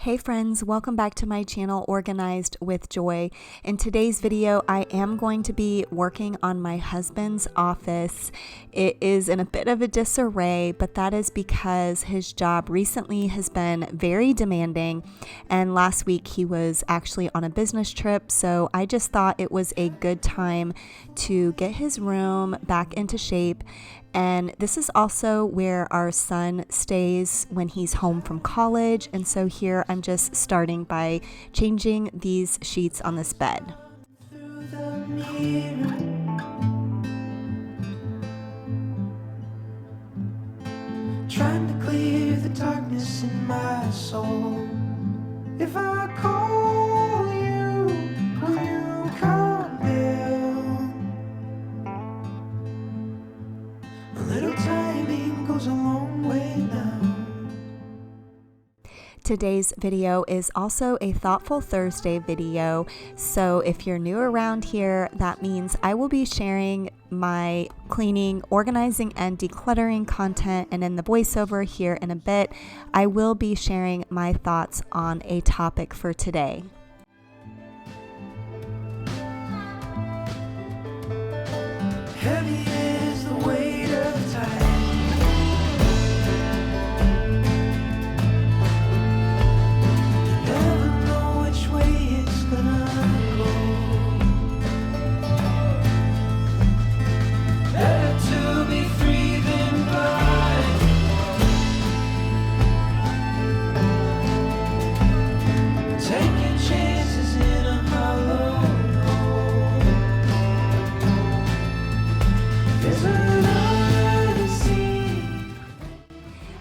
Hey friends, welcome back to my channel Organized with Joy. In today's video, I am going to be working on my husband's office. It is in a bit of a disarray, but that is because his job recently has been very demanding, and last week he was actually on a business trip, so I just thought it was a good time to get his room back into shape. And this is also where our son stays when he's home from college. And so here I'm just starting by changing these sheets on this bed. Trying to clear the darkness in my soul. If I call you, will you come down? A little timing goes a long way now. Today's video is also a Thoughtful Thursday video, so if you're new around here, that means I will be sharing my cleaning, organizing, and decluttering content, and in the voiceover here in a bit, I will be sharing my thoughts on a topic for today. Heavy is the weight of time.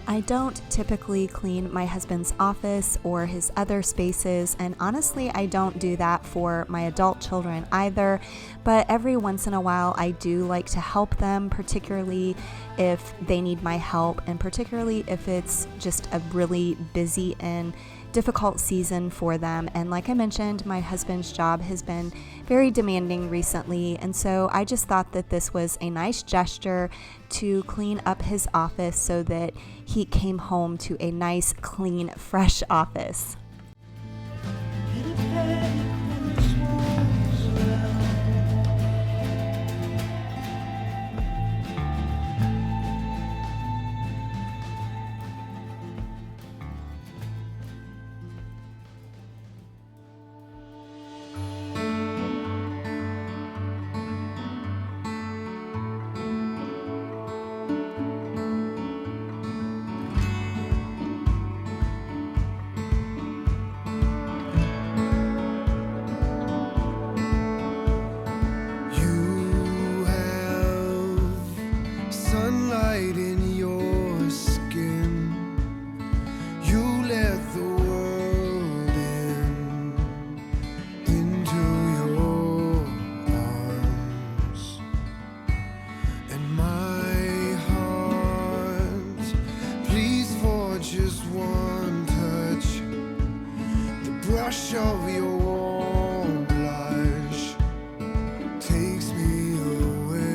I don't typically clean my husband's office or his other spaces, and honestly, I don't do that for my adult children either, but every once in a while I do like to help them, particularly if they need my help, and particularly if it's just a really busy and difficult season for them. And like I mentioned, my husband's job has been very demanding recently, and so I just thought that this was a nice gesture to clean up his office so that he came home to a nice, clean, fresh office. In your skin, you let the world into your arms, and my heart pleads for just one touch, the brush of your warm blush takes me away.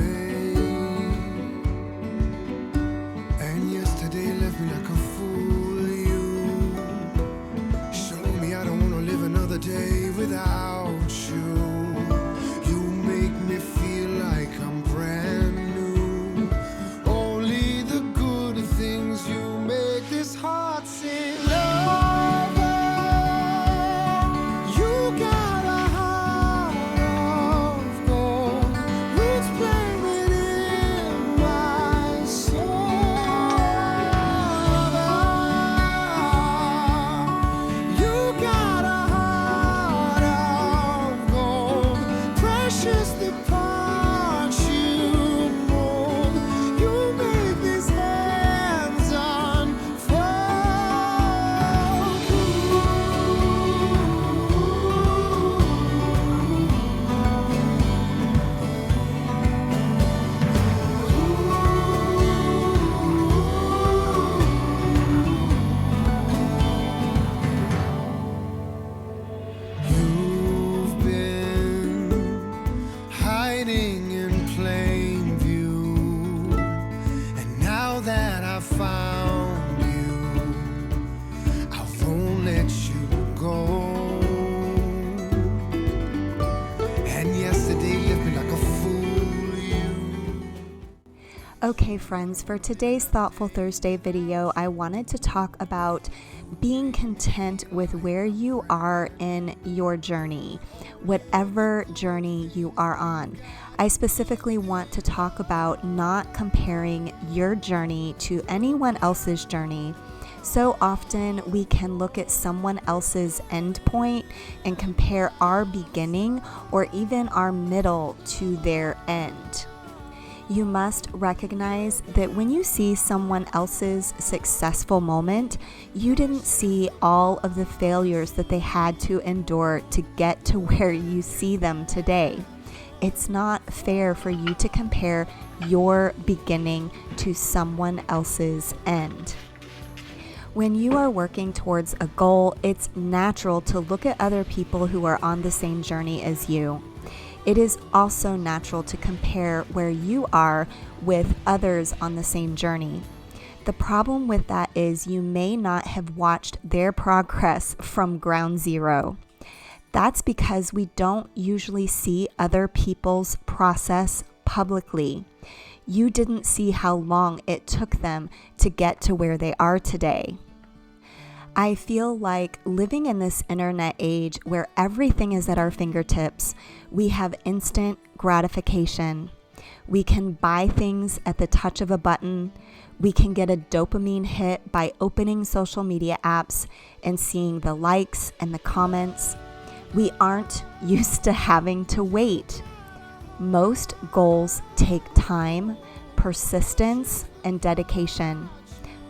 Yesterday left me like a fool. You showed me I don't want to live another day without you. You make me feel like I'm brand new. Only the good things, you make this heart sing. Lover, you Okay, friends, for today's Thoughtful Thursday video, I wanted to talk about being content with where you are in your journey, whatever journey you are on. I specifically want to talk about not comparing your journey to anyone else's journey. So often we can look at someone else's end point and compare our beginning or even our middle to their end. You must recognize that when you see someone else's successful moment, you didn't see all of the failures that they had to endure to get to where you see them today. It's not fair for you to compare your beginning to someone else's end. When you are working towards a goal, it's natural to look at other people who are on the same journey as you. It is also natural to compare where you are with others on the same journey. The problem with that is you may not have watched their progress from ground zero. That's because we don't usually see other people's process publicly. You didn't see how long it took them to get to where they are today. I feel like living in this internet age where everything is at our fingertips, we have instant gratification. We can buy things at the touch of a button. We can get a dopamine hit by opening social media apps and seeing the likes and the comments. We aren't used to having to wait. Most goals take time, persistence, and dedication.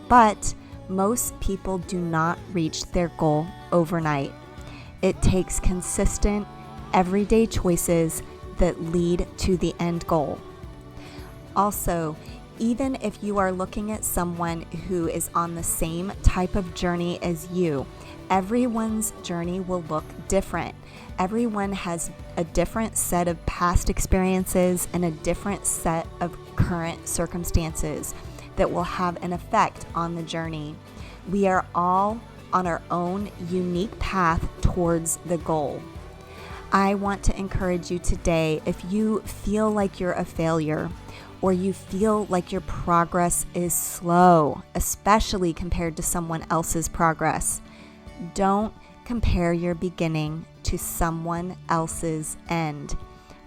But most people do not reach their goal overnight. It takes consistent, everyday choices that lead to the end goal. Also, even if you are looking at someone who is on the same type of journey as you, everyone's journey will look different. Everyone has a different set of past experiences and a different set of current circumstances that will have an effect on the journey. We are all on our own unique path towards the goal. I want to encourage you today, if you feel like you're a failure or you feel like your progress is slow, especially compared to someone else's progress, don't compare your beginning to someone else's end.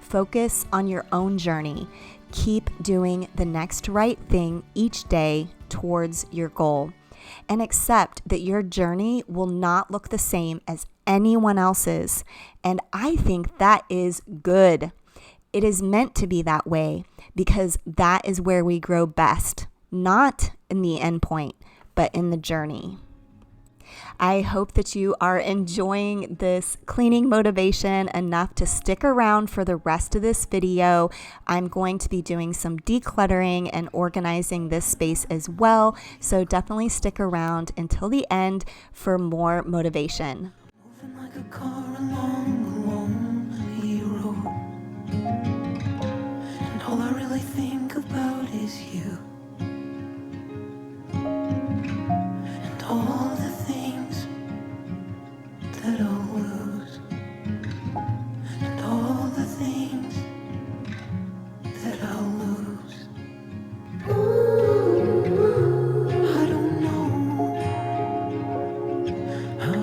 Focus on your own journey. Keep doing the next right thing each day towards your goal, and accept that your journey will not look the same as anyone else's. And I think that is good. It is meant to be that way because that is where we grow best, not in the end point, but in the journey. I hope that you are enjoying this cleaning motivation enough to stick around for the rest of this video. I'm going to be doing some decluttering and organizing this space as well, so definitely stick around until the end for more motivation. Moving like a car along a lonely road, and all I really think about is you, and all the things that I'll lose, and all the things that I'll lose. I don't know how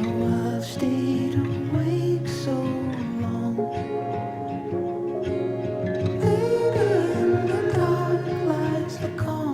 I've stayed awake so long. Late in the dark lies the calm.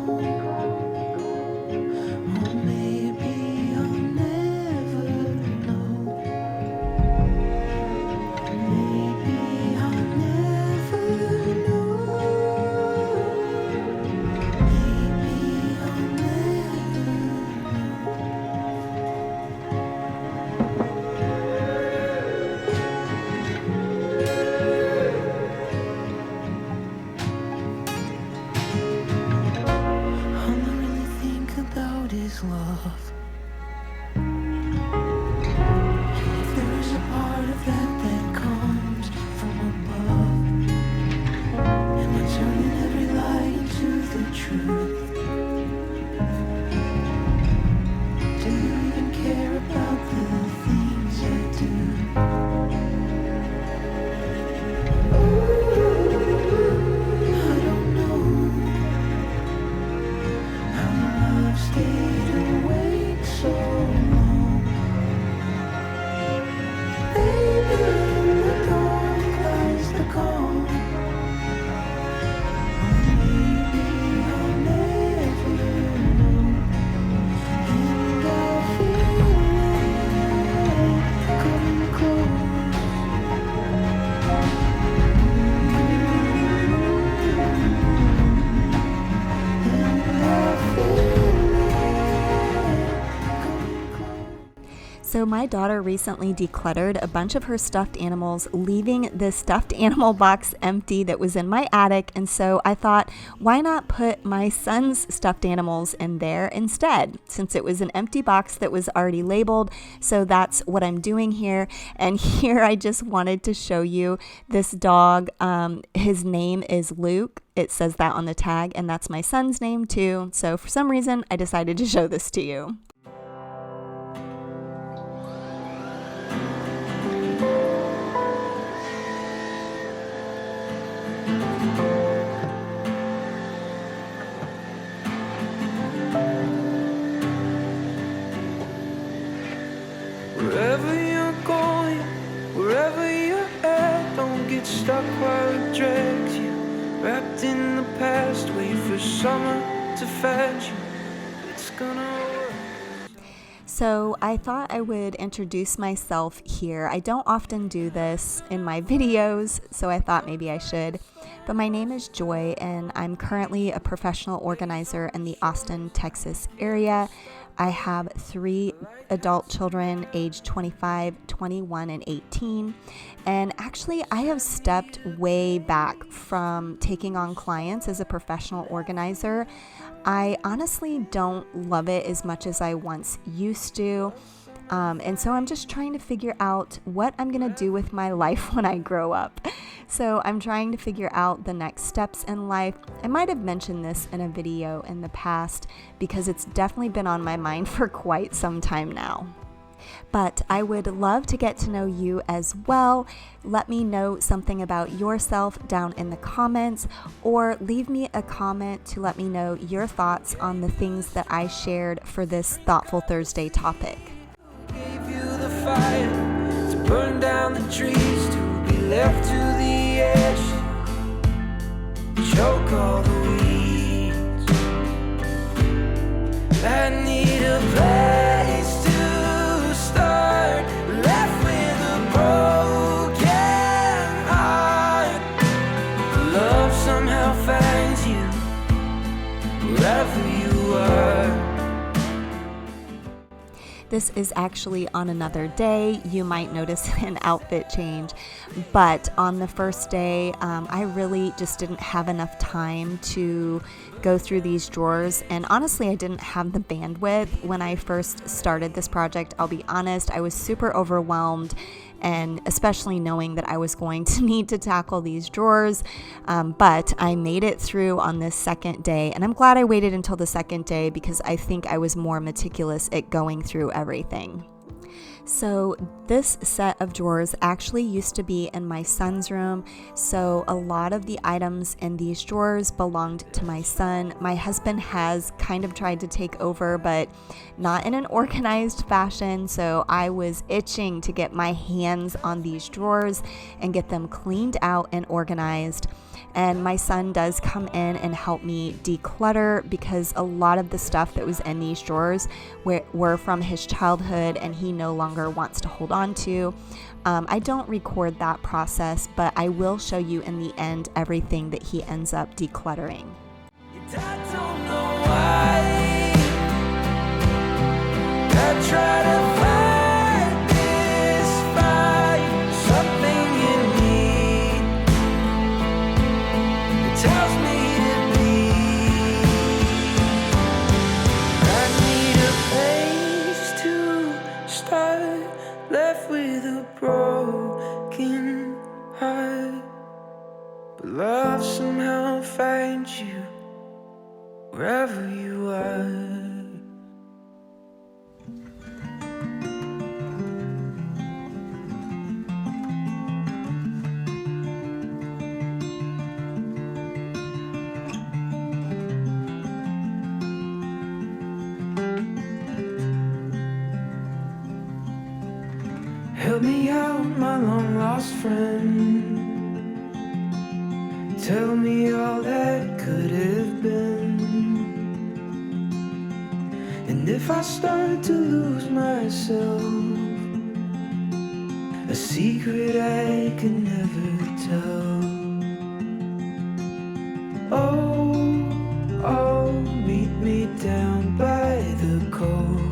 So my daughter recently decluttered a bunch of her stuffed animals, leaving this stuffed animal box empty that was in my attic. And so I thought, why not put my son's stuffed animals in there instead, since it was an empty box that was already labeled. So that's what I'm doing here. And here I just wanted to show you this dog. His name is Luke. It says that on the tag, and that's my son's name too. So for some reason, I decided to show this to you. Wherever you're going, wherever you're at, don't get stuck while it drags you. Wrapped in the past, wait for summer to fetch you. It's gonna work. So I thought I would introduce myself here. I don't often do this in my videos, so I thought maybe I should. But my name is Joy, and I'm currently a professional organizer in the Austin, Texas area. I have 3 adult children aged 25, 21, and 18. And actually, I have stepped way back from taking on clients as a professional organizer. I honestly don't love it as much as I once used to. And so I'm just trying to figure out what I'm going to do with my life when I grow up. So I'm trying to figure out the next steps in life. I might have mentioned this in a video in the past because it's definitely been on my mind for quite some time now. But I would love to get to know you as well. Let me know something about yourself down in the comments, or leave me a comment to let me know your thoughts on the things that I shared for this Thoughtful Thursday topic. Gave you the fire to burn down the trees, to be left to the edge, choke all the weeds. I need a place to start, left with a broken heart. Love somehow finds you wherever you are. This is actually on another day. You might notice an outfit change, but on the first day, I really just didn't have enough time to go through these drawers, and honestly, I didn't have the bandwidth when I first started this project. I'll be honest, I was super overwhelmed, and especially knowing that I was going to need to tackle these drawers, but I made it through on this second day, and I'm glad I waited until the second day because I think I was more meticulous at going through everything. So this set of drawers actually used to be in my son's room, so a lot of the items in these drawers belonged to my son. My husband has kind of tried to take over, but not in an organized fashion, so I was itching to get my hands on these drawers and get them cleaned out and organized. And my son does come in and help me declutter because a lot of the stuff that was in these drawers were from his childhood and he no longer wants to hold on to. I don't record that process, but I will show you in the end everything that he ends up decluttering. I don't know why I try to fight this fight. Something in me tells me to be. I need a place to start, left with a broken heart. But love somehow finds you wherever you are. Help me out, my long lost friend. Tell me all that could have been. And if I start to lose myself, a secret I can never tell. Oh, meet me down by the coast.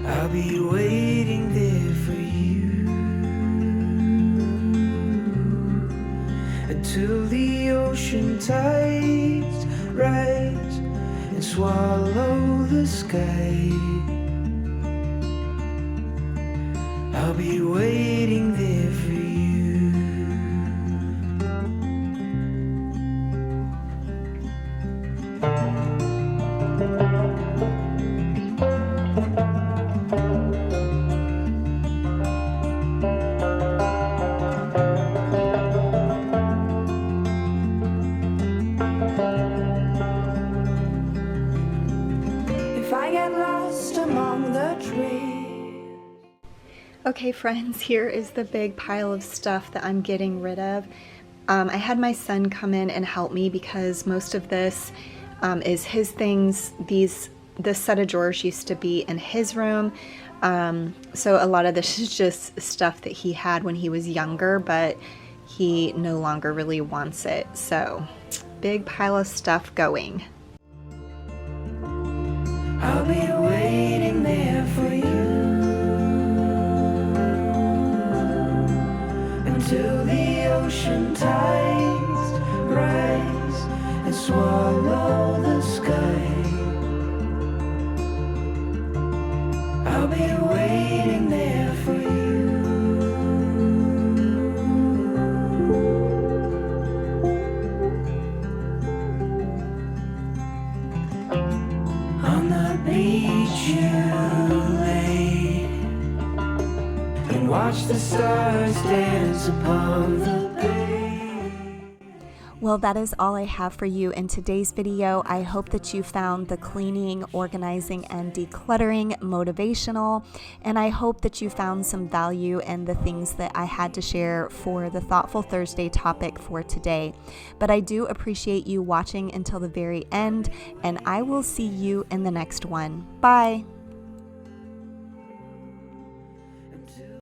I'll be waiting there for you until the ocean tides rise and swallow the sky. I'll be waiting there for you. If I get lost among the trees. Okay friends, here is the big pile of stuff that I'm getting rid of. I had my son come in and help me because most of this is his things. This set of drawers used to be in his room. So a lot of this is just stuff that he had when he was younger, but he no longer really wants it. So big pile of stuff going. I'll be waiting there for you until the ocean tides rise and swallow the sky. I'll be waiting there for you. On the beach you lay and watch the stars dance upon the bay. Well, that is all I have for you in today's video. I hope that you found the cleaning, organizing, and decluttering motivational, and I hope that you found some value in the things that I had to share for the Thoughtful Thursday topic for today. But I do appreciate you watching until the very end, and I will see you in the next one. Bye!